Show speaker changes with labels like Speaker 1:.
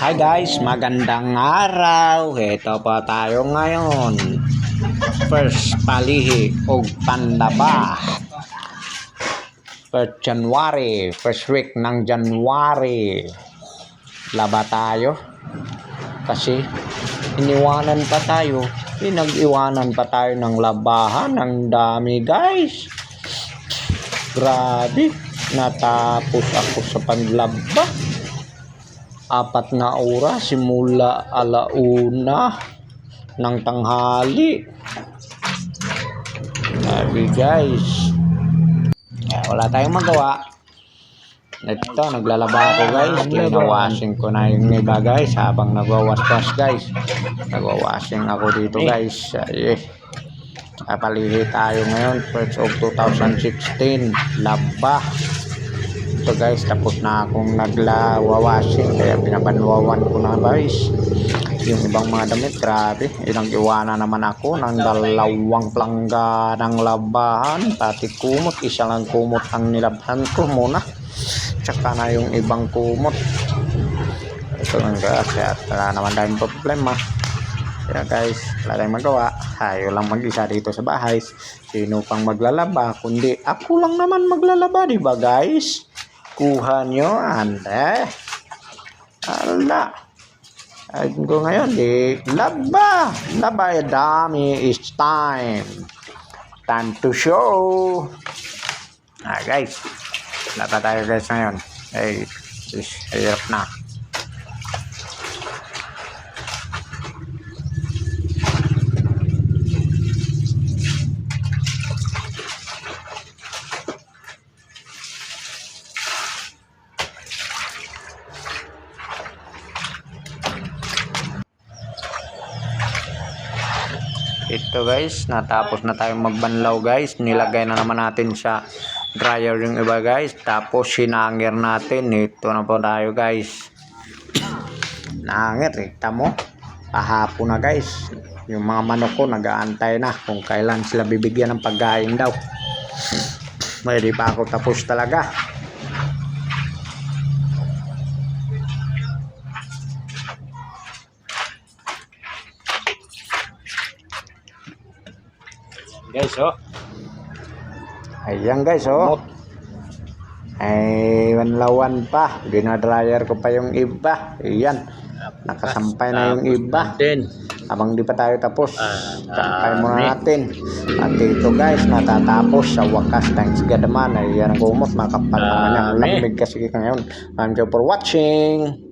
Speaker 1: Hi guys, magandang araw. Ito pa tayo ngayon. First palihi og pandaba. First January, first week ng January. Laba tayo. Kasi iniwanan pa tayo. Pinag-iwanan pa tayo ng labahan. Ang dami guys. Grabe. Natapos ako sa panlaba. 4 na oras simula 1:00 ng tanghali. Sabi guys, wala tayong magawa. Ito, naglalaba ako guys. Pinawashing ko na yung iba guys habang nagwawas-was guys. Nagwawashing ako dito guys. Palihi tayo ngayon, 1st of 2016, laba. So guys, tapos na akong nagla-washing kaya pinabanwawan ko na guys yung ibang mga damit. Grabe, ilang iwanan naman ako ng 2 plangga ng labahan, pati kumot. Isa lang kumot ang nilabhan ko muna, tsaka na yung ibang kumot. Ito lang guys, kaya wala naman tayong problema. Kaya guys, wala tayong magawa. Tayo lang mag-isa dito sa bahay. Sino pang maglalaba kundi ako lang naman maglalaba, diba guys? Kuha nyo, ande. Ala. Ayun ko ngayon, laba. Laba, dami. It's time. Time to show. Guys. Laba tayo guys ngayon. Hey, hirap na. Ito guys, natapos na tayong magbanlaw guys. Nilagay na naman natin sa dryer yung iba guys. Tapos sinangir natin. Ito na po tayo guys. Nangir, kita mo. Pahapon na guys. Yung mga manok ko nag-aantay na kung kailan sila bibigyan ng pagkain daw. Hindi pa ako tapos talaga.
Speaker 2: Guys, oh.
Speaker 1: Ayan guys, oh. Ay, wanlawan pa. Dinadryer ko pa yung iba. Ayan. Nakasampay na yung iba. Habang di pa tayo tapos, sampay muna natin. At ito guys, natatapos sa wakas. Thanks God naman. Ayan ang kumot. Makapal naman yung lamig kasi ngayon. Thank you for watching.